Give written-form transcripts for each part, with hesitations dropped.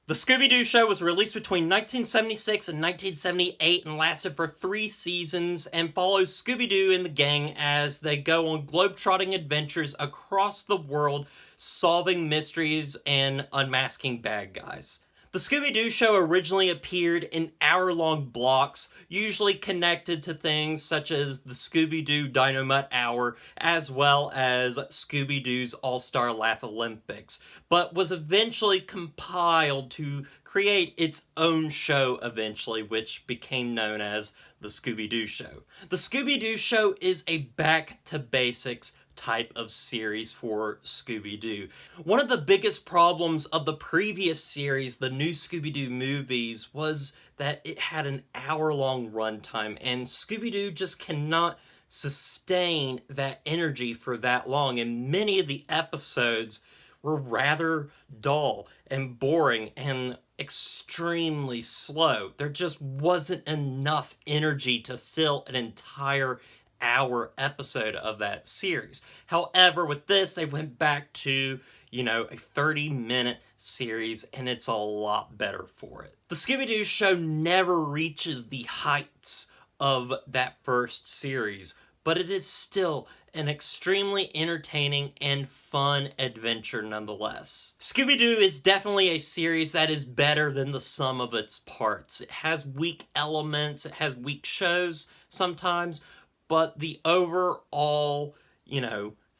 The Scooby-Doo show was released between 1976 and 1978 and lasted for 3 seasons and follows Scooby-Doo and the gang as they go on globetrotting adventures across the world, solving mysteries and unmasking bad guys. The Scooby-Doo show originally appeared in hour-long blocks, usually connected to things such as the Scooby-Doo Dynamite Hour, as well as Scooby-Doo's All-Star Laugh Olympics, but was eventually compiled to create its own show eventually, which became known as the Scooby-Doo Show. The Scooby-Doo Show is a back-to-basics type of series for Scooby-Doo. One of the biggest problems of the previous series, the new Scooby-Doo movies, was that it had an hour-long runtime, and Scooby-Doo just cannot sustain that energy for that long, and many of the episodes were rather dull and boring and extremely slow. There just wasn't enough energy to fill an entire hour episode of that series. However, with this, they went back to, a 30-minute series, and it's a lot better for it. The Scooby-Doo show never reaches the heights of that first series, but it is still an extremely entertaining and fun adventure nonetheless. Scooby-Doo is definitely a series that is better than the sum of its parts. It has weak elements, it has weak shows sometimes, but the overall,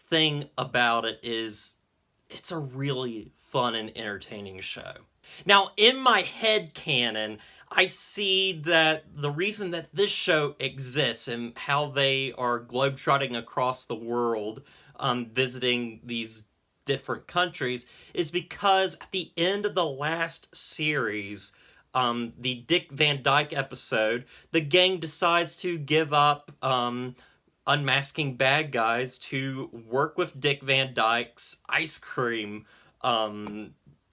thing about it is it's a really fun and entertaining show. Now, in my head canon, I see that the reason that this show exists and how they are globetrotting across the world, visiting these different countries, is because at the end of the last series, the Dick Van Dyke episode, the gang decides to give up unmasking bad guys to work with Dick Van Dyke's ice cream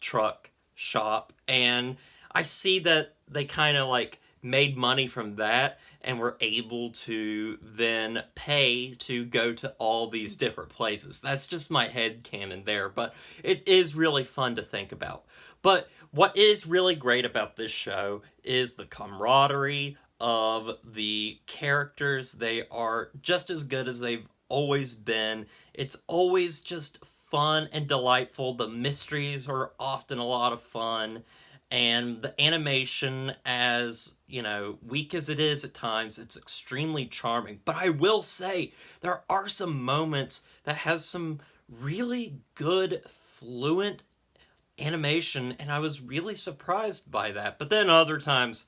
truck shop, and I see that they kind of made money from that and were able to then pay to go to all these different places. That's just my headcanon there, but it is really fun to think about. But what is really great about this show is the camaraderie of the characters. They are just as good as they've always been. It's always just fun and delightful. The mysteries are often a lot of fun. And the animation, as, weak as it is at times, it's extremely charming. But I will say, there are some moments that has some really good, fluent animation, and I was really surprised by that. But then other times,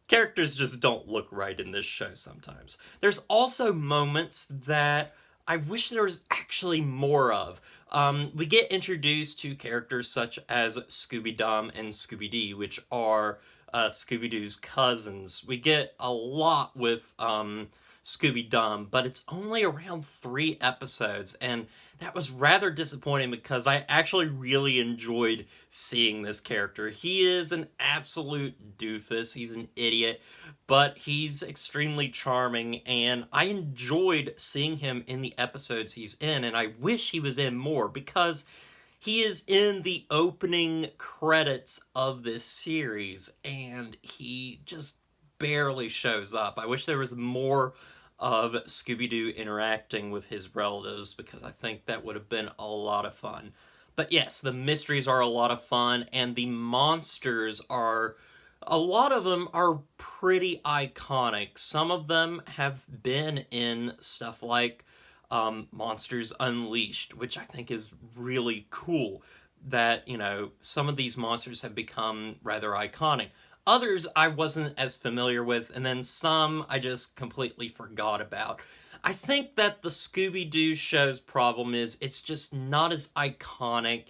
characters just don't look right in this show sometimes. There's also moments that I wish there was actually more of. We get introduced to characters such as Scooby-Dum and Scooby-Doo, which are Scooby-Doo's cousins. We get a lot with Scooby-Dum, but it's only around 3 episodes, and that was rather disappointing because I actually really enjoyed seeing this character. He is an absolute doofus, he's an idiot, but he's extremely charming, and I enjoyed seeing him in the episodes he's in, and I wish he was in more because he is in the opening credits of this series, and he just barely shows up. I wish there was more of Scooby-Doo interacting with his relatives because I think that would have been a lot of fun. But yes, the mysteries are a lot of fun, and the monsters are... a lot of them are pretty iconic. Some of them have been in stuff like Monsters Unleashed, which I think is really cool that, some of these monsters have become rather iconic. Others I wasn't as familiar with, and then some I just completely forgot about. I think that the Scooby-Doo show's problem is it's just not as iconic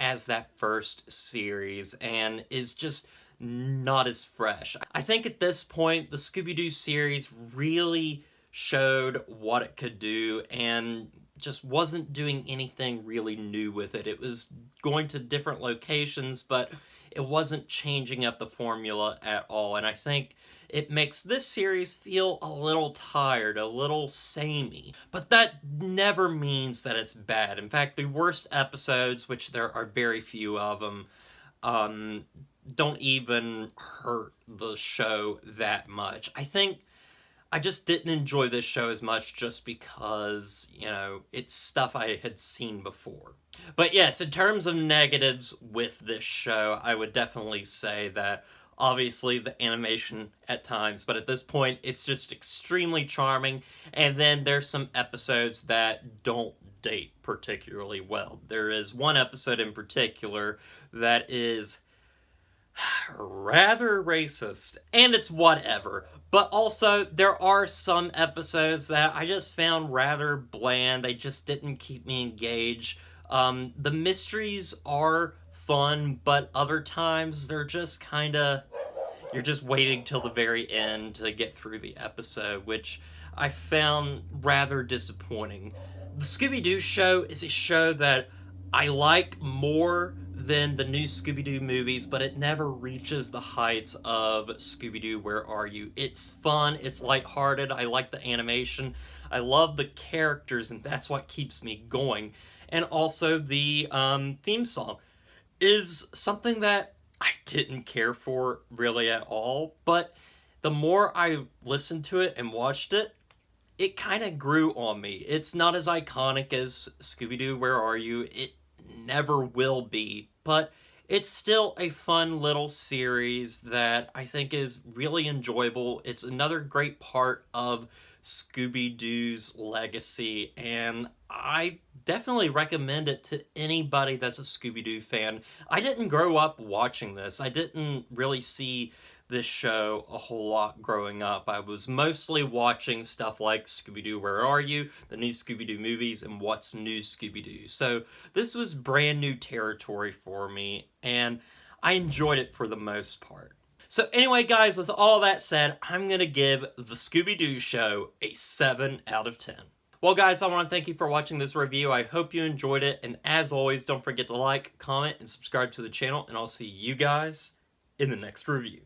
as that first series, and is just not as fresh. I think at this point, the Scooby-Doo series really showed what it could do, and just wasn't doing anything really new with it. It was going to different locations, but it wasn't changing up the formula at all, and I think it makes this series feel a little tired, a little samey. But that never means that it's bad. In fact, the worst episodes, which there are very few of them, don't even hurt the show that much. I think I just didn't enjoy this show as much just because, you know, it's stuff I had seen before. But yes, in terms of negatives with this show, I would definitely say that obviously the animation at times, but at this point it's just extremely charming, and then there's some episodes that don't date particularly well. There is one episode in particular that is rather racist, and it's whatever. But also, there are some episodes that I just found rather bland. They just didn't keep me engaged. The mysteries are fun, but other times they're just kind of... You're just waiting till the very end to get through the episode, which I found rather disappointing. The Scooby-Doo show is a show that I like more than the new Scooby-Doo movies, but it never reaches the heights of Scooby-Doo, Where Are You? It's fun, it's lighthearted, I like the animation, I love the characters, and that's what keeps me going. And also the theme song is something that I didn't care for really at all, but the more I listened to it and watched it, it kind of grew on me. It's not as iconic as Scooby-Doo, Where Are You? It never will be, but it's still a fun little series that I think is really enjoyable. It's another great part of Scooby-Doo's legacy, and I definitely recommend it to anybody that's a Scooby-Doo fan. I didn't grow up watching this. I didn't really see this show a whole lot growing up. I was mostly watching stuff like Scooby-Doo, Where Are You?, the new Scooby-Doo movies, and What's New Scooby-Doo. So this was brand new territory for me, and I enjoyed it for the most part. So anyway, guys, with all that said, I'm going to give the Scooby-Doo show a 7 out of 10. Well, guys, I want to thank you for watching this review. I hope you enjoyed it, and as always, don't forget to like, comment, and subscribe to the channel, and I'll see you guys in the next review.